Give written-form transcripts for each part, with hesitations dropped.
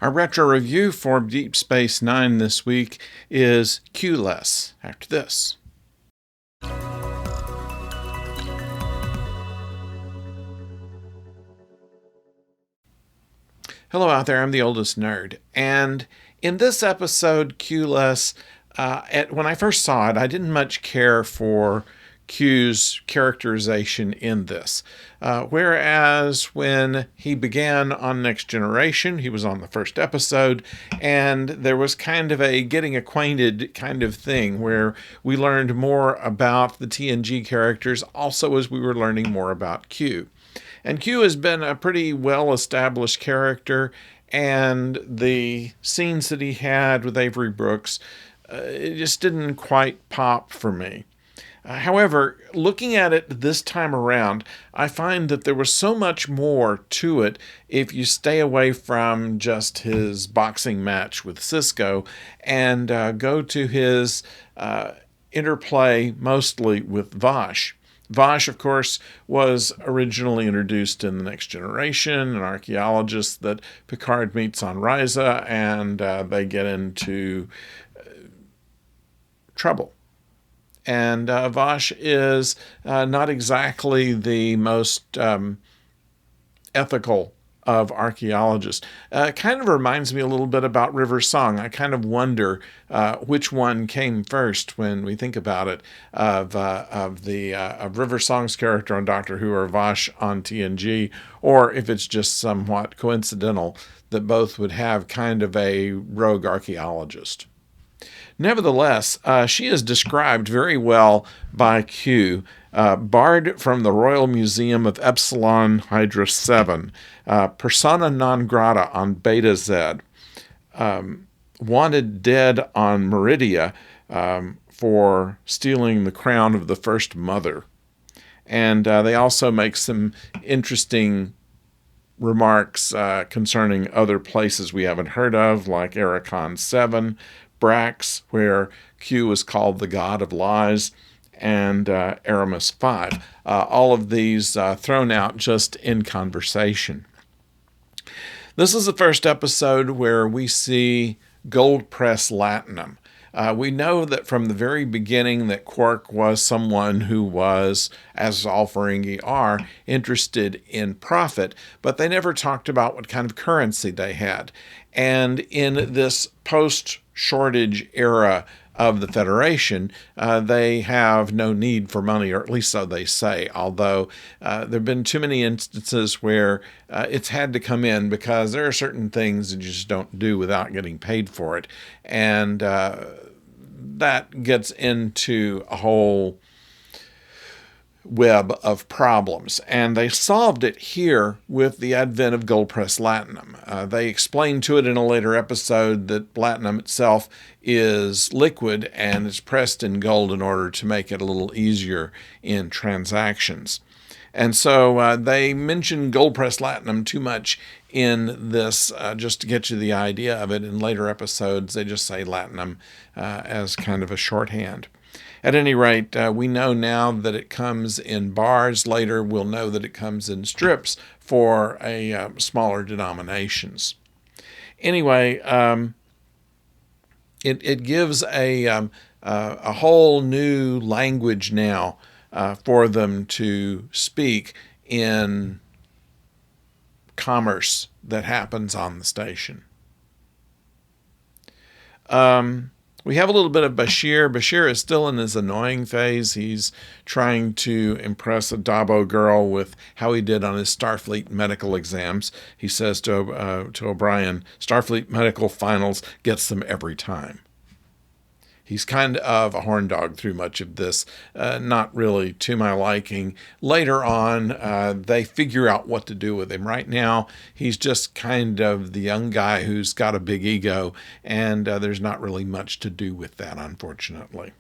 Our retro review for Deep Space Nine this week is Q-less. After this. Hello out there, I'm the oldest nerd. And in this episode, Q-less, when I first saw it, I didn't much care for Q's characterization in this. Whereas when he began on Next Generation, he was on the first episode, and there was kind of a getting acquainted kind of thing where we learned more about the TNG characters also as we were learning more about Q. And Q has been a pretty well-established character, and the scenes that he had with Avery Brooks, it just didn't quite pop for me. However, looking at it this time around, I find that there was so much more to it if you stay away from just his boxing match with Cisco and go to his interplay mostly with Vash. Vash, of course, was originally introduced in The Next Generation, an archaeologist that Picard meets on Risa, and they get into trouble. And Vash is not exactly the most ethical of archaeologists. Kind of reminds me a little bit about River Song. I kind of wonder which one came first when we think about it, of River Song's character on Doctor Who or Vash on TNG, or if it's just somewhat coincidental that both would have kind of a rogue archaeologist. Nevertheless, she is described very well by Q, barred from the Royal Museum of Epsilon Hydra 7, persona non grata on Beta Z, wanted dead on Meridia for stealing the crown of the First Mother. And they also make some interesting remarks concerning other places we haven't heard of, like Ericon 7, Brax, where Q is called the God of Lies, and Aramis 5. All of these thrown out just in conversation. This is the first episode where we see Gold Press Latinum. We know that from the very beginning that Quark was someone who was, as all Ferengi are, interested in profit, but they never talked about what kind of currency they had. And in this post-shortage era of the Federation, they have no need for money, or at least so they say, although there have been too many instances where it's had to come in because there are certain things that you just don't do without getting paid for it. And that gets into a whole web of problems. And they solved it here with the advent of Gold Press Latinum. They explained to it in a later episode that platinum itself is liquid and is pressed in gold in order to make it a little easier in transactions. And so they mention Gold Press Latinum too much in this just to get you the idea of it. In later episodes, they just say Latinum as kind of a shorthand. At any rate, we know now that it comes in bars. Later, we'll know that it comes in strips for smaller denominations. Anyway, it gives a whole new language now for them to speak in commerce that happens on the station. We have a little bit of Bashir. Bashir is still in his annoying phase. He's trying to impress a Dabo girl with how he did on his Starfleet medical exams. He says to O'Brien, Starfleet medical finals gets them every time. He's kind of a horn dog through much of this, not really to my liking. Later on, they figure out what to do with him. Right now, he's just kind of the young guy who's got a big ego, and there's not really much to do with that, unfortunately.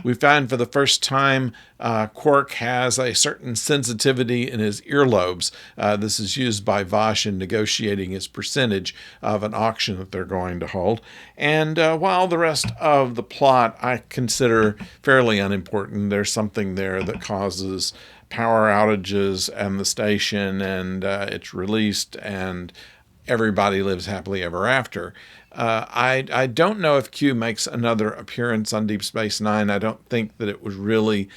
We find for the first time Quark has a certain sensitivity in his earlobes. This is used by Vash in negotiating his percentage of an auction that they're going to hold. And while the rest of the plot I consider fairly unimportant, there's something there that causes power outages and the station, and it's released, and everybody lives happily ever after. I don't know if Q makes another appearance on Deep Space Nine. I don't think that it was really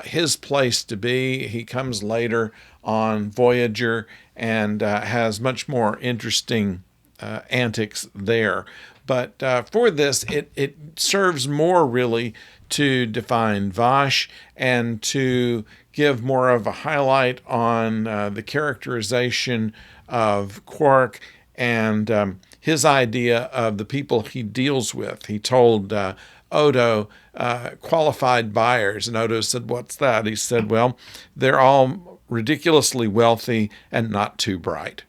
his place to be. He comes later on Voyager and has much more interesting antics there. But for this, it serves more really to define Vash and to give more of a highlight on the characterization of Quark and his idea of the people he deals with. He told Odo qualified buyers, and Odo said, "What's that?" He said, "Well, they're all ridiculously wealthy and not too bright."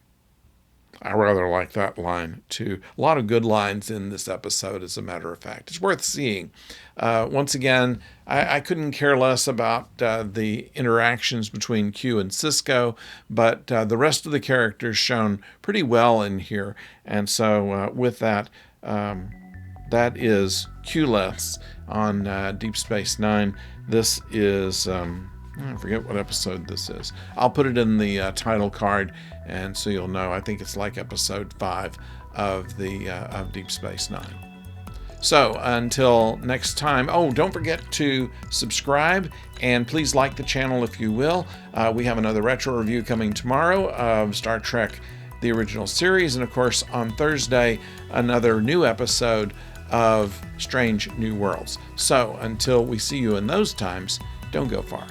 I rather like that line, too. A lot of good lines in this episode, as a matter of fact. It's worth seeing. Once again, I couldn't care less about the interactions between Q and Sisko, but the rest of the characters shown pretty well in here. And so with that, that is Q-less on Deep Space Nine. This is... I forget what episode this is. I'll put it in the title card, and so you'll know. I think it's like episode 5 of Deep Space Nine. So until next time, don't forget to subscribe, and please like the channel if you will. We have another retro review coming tomorrow of Star Trek, the original series, and of course on Thursday, another new episode of Strange New Worlds. So until we see you in those times, don't go far.